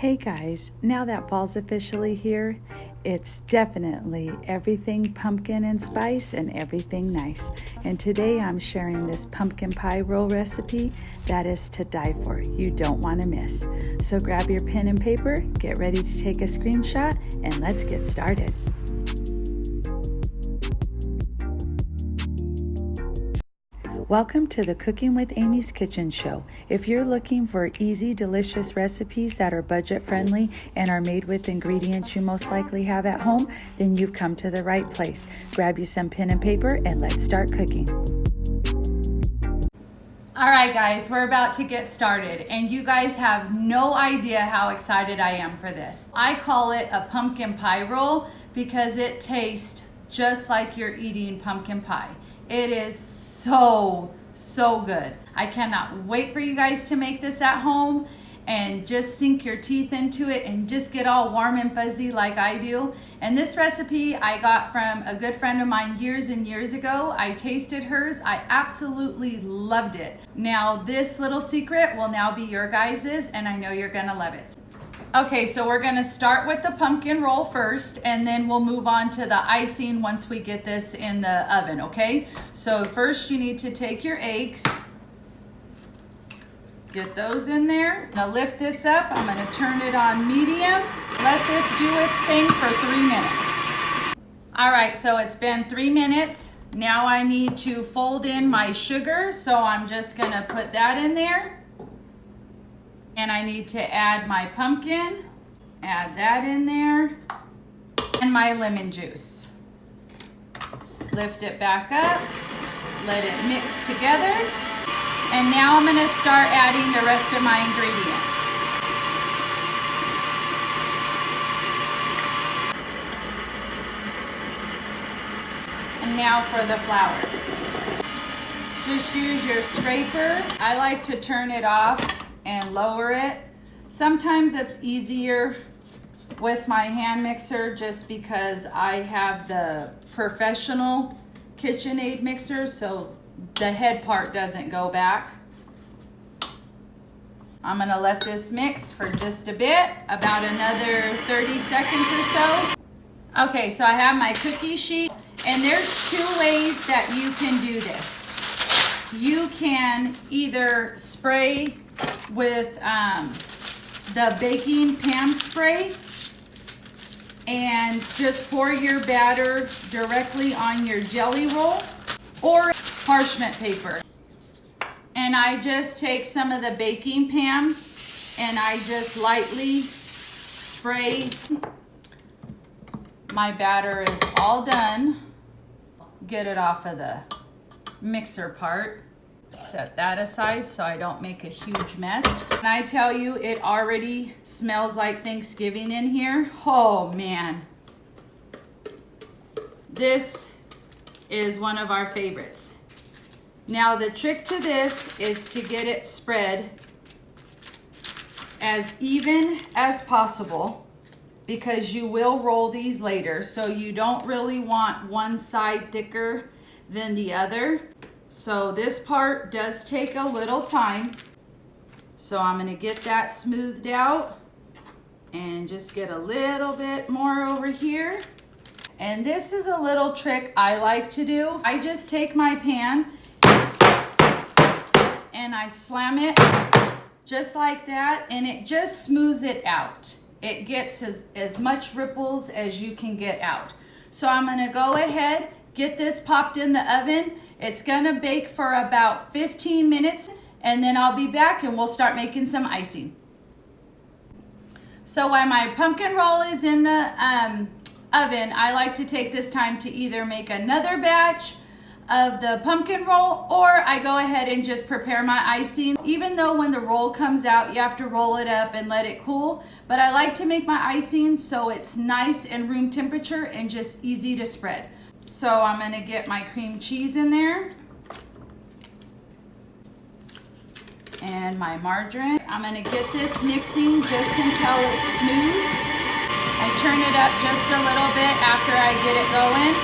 Hey guys, now that fall's officially here, it's definitely everything pumpkin and spice and everything nice. And today I'm sharing this pumpkin pie roll recipe that is to die for. You don't want to miss. So grab your pen and paper, get ready to take a screenshot, and let's get started. Welcome to the Cooking with Amy's Kitchen Show. If you're looking for easy, delicious recipes that are budget friendly and are made with ingredients you most likely have at home, then you've come to the right place. Grab you some pen and paper and let's start cooking. All right, guys, we're about to get started, and you guys have no idea how excited I am for this. I call it a pumpkin pie roll because it tastes just like you're eating pumpkin pie. It is so good. I cannot wait for you guys to make this at home and just sink your teeth into it and just get all warm and fuzzy like I do. And this recipe I got from a good friend of mine years and years ago. I tasted hers. I absolutely loved it. Now this little secret will now be your guys's, and I know you're gonna love it. Okay, so we're gonna start with the pumpkin roll first, and then we'll move on to the icing once we get this in the oven, okay? So first you need to take your eggs, get those in there. Now lift this up, I'm gonna turn it on medium. Let this do its thing for 3 minutes. All right, so it's been 3 minutes. Now I need to fold in my sugar, so I'm just gonna put that in there. And I need to add my pumpkin, add that in there, and my lemon juice. Lift it back up, let it mix together, and now I'm gonna start adding the rest of my ingredients. And now for the flour. Just use your scraper. I like to turn it off and lower it. Sometimes it's easier with my hand mixer just because I have the professional KitchenAid mixer, so the head part doesn't go back. I'm gonna let this mix for just a bit, about another 30 seconds or so. Okay, so I have my cookie sheet, and there's two ways that you can do this. You can either spray with the baking pan spray and just pour your batter directly on your jelly roll, or parchment paper. And I just take some of the baking pan and I just lightly spray. My batter is all done. Get it off of the mixer part. Set that aside so I don't make a huge mess. And I tell you, it already smells like Thanksgiving in here. Oh man. This is one of our favorites. Now the trick to this is to get it spread as even as possible, because you will roll these later, so you don't really want one side thicker than the other. So this part does take a little time. So I'm gonna get that smoothed out and just get a little bit more over here. And this is a little trick I like to do. I just take my pan and I slam it just like that, and it just smooths it out. It gets as much ripples as you can get out. So I'm gonna go ahead, get this popped in the oven. It's gonna bake for about 15 minutes, and then I'll be back and we'll start making some icing. So while my pumpkin roll is in the oven, I like to take this time to either make another batch of the pumpkin roll, or I go ahead and just prepare my icing. Even though when the roll comes out, you have to roll it up and let it cool, but I like to make my icing so it's nice and room temperature and just easy to spread. So I'm gonna get my cream cheese in there and my margarine. I'm gonna get this mixing just until it's smooth. I turn it up just a little bit after I get it going.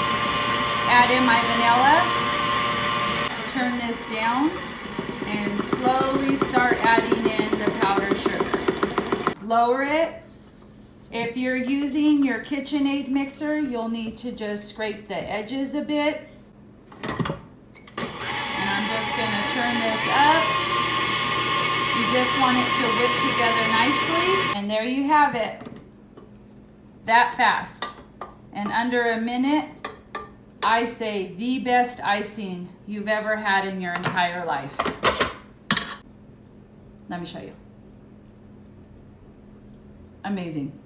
Add in my vanilla. Turn this down and slowly start adding in the powdered sugar. lower it. If you're using your KitchenAid mixer, you'll need to just scrape the edges a bit. And I'm just gonna turn this up. You just want it to whip together nicely. And there you have it. That fast. And under a minute, I say the best icing you've ever had in your entire life. Let me show you. Amazing.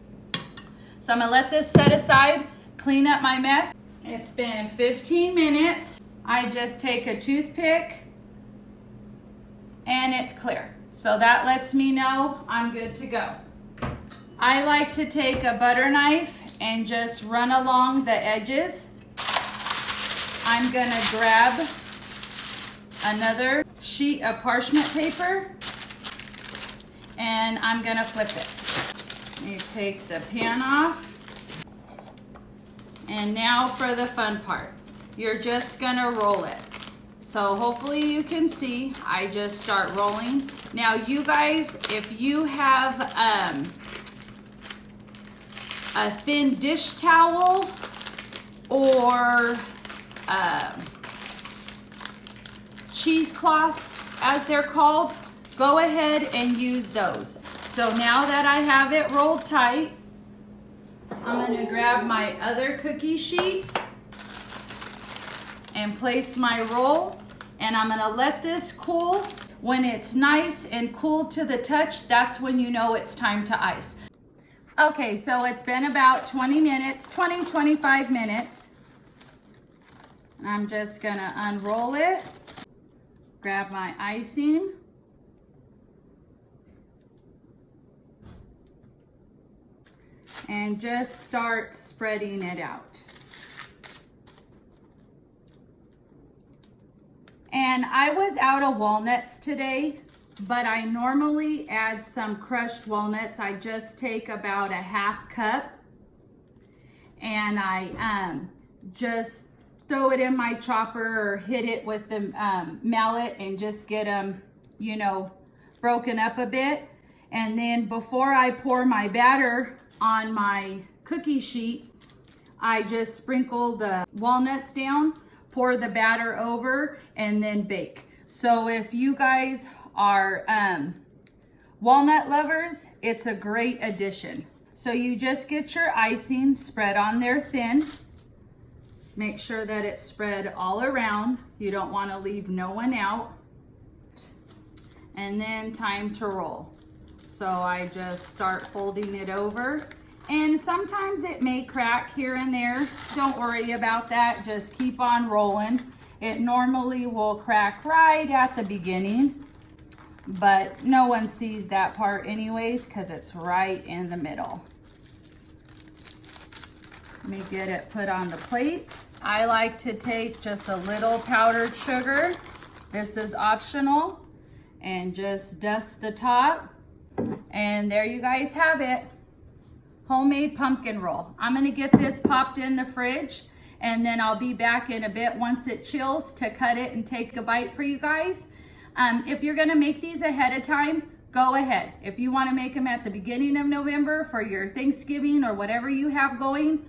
So I'm gonna let this set aside, clean up my mess. It's been 15 minutes. I just take a toothpick and it's clear. So that lets me know I'm good to go. I like to take a butter knife and just run along the edges. I'm gonna grab another sheet of parchment paper and I'm gonna flip it. You take the pan off. And now for the fun part. You're just gonna roll it. So hopefully you can see, I just start rolling. Now you guys, if you have a thin dish towel or cheesecloths, as they're called, go ahead and use those. So now that I have it rolled tight, I'm gonna grab my other cookie sheet and place my roll, and I'm gonna let this cool. When it's nice and cool to the touch, that's when you know it's time to ice. Okay, so it's been about 25 minutes. I'm just gonna unroll it, grab my icing, and just start spreading it out. And I was out of walnuts today, but I normally add some crushed walnuts. I just take about a half cup and I just throw it in my chopper or hit it with the mallet and just get them, you know, broken up a bit. And then before I pour my batter on my cookie sheet, I just sprinkle the walnuts down, pour the batter over, and then bake. So if you guys are walnut lovers, it's a great addition. So you just get your icing spread on there thin. Make sure that it's spread all around. You don't want to leave no one out. And then time to roll. So I just start folding it over. And sometimes it may crack here and there. Don't worry about that. Just keep on rolling. It normally will crack right at the beginning, but no one sees that part anyways because it's right in the middle. Let me get it put on the plate. I like to take just a little powdered sugar. This is optional. And just dust the top. And there you guys have it. Homemade pumpkin roll. I'm gonna get this popped in the fridge and then I'll be back in a bit once it chills to cut it and take a bite for you guys. If you're gonna make these ahead of time, go ahead. If you wanna make them at the beginning of November for your Thanksgiving or whatever you have going,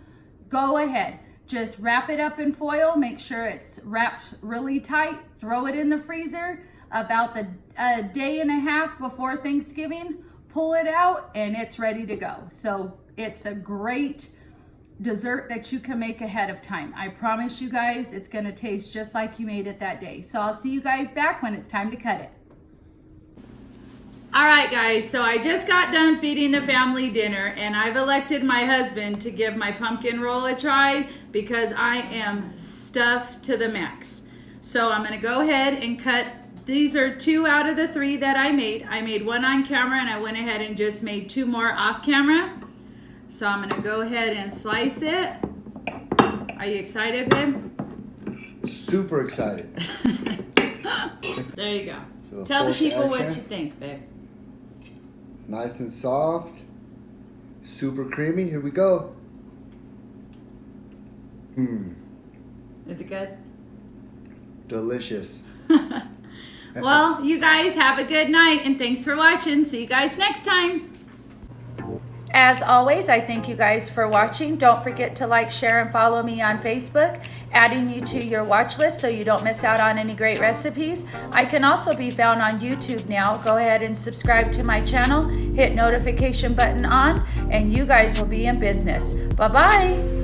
go ahead. Just wrap it up in foil, make sure it's wrapped really tight, throw it in the freezer. About a day and a half before Thanksgiving, pull it out and it's ready to go. So it's a great dessert that you can make ahead of time. I promise you guys, it's gonna taste just like you made it that day. So I'll see you guys back when it's time to cut it. All right, guys, so I just got done feeding the family dinner and I've elected my husband to give my pumpkin roll a try because I am stuffed to the max. So I'm gonna go ahead and cut. These are 2 out of the 3 that I made. I made 1 on camera and I went ahead and just made 2 more off camera. So I'm gonna go ahead and slice it. Are you excited, babe? Super excited. There you go. Tell the people what you think, babe. Nice and soft. Super creamy. Here we go. Is it good? Delicious. Well, you guys have a good night and thanks for watching. See you guys next time. As always, I thank you guys for watching. Don't forget to like, share, and follow me on Facebook, adding me to your watch list so you don't miss out on any great recipes. I can also be found on YouTube now. Go ahead and subscribe to my channel, hit notification button on, and you guys will be in business. Bye-bye.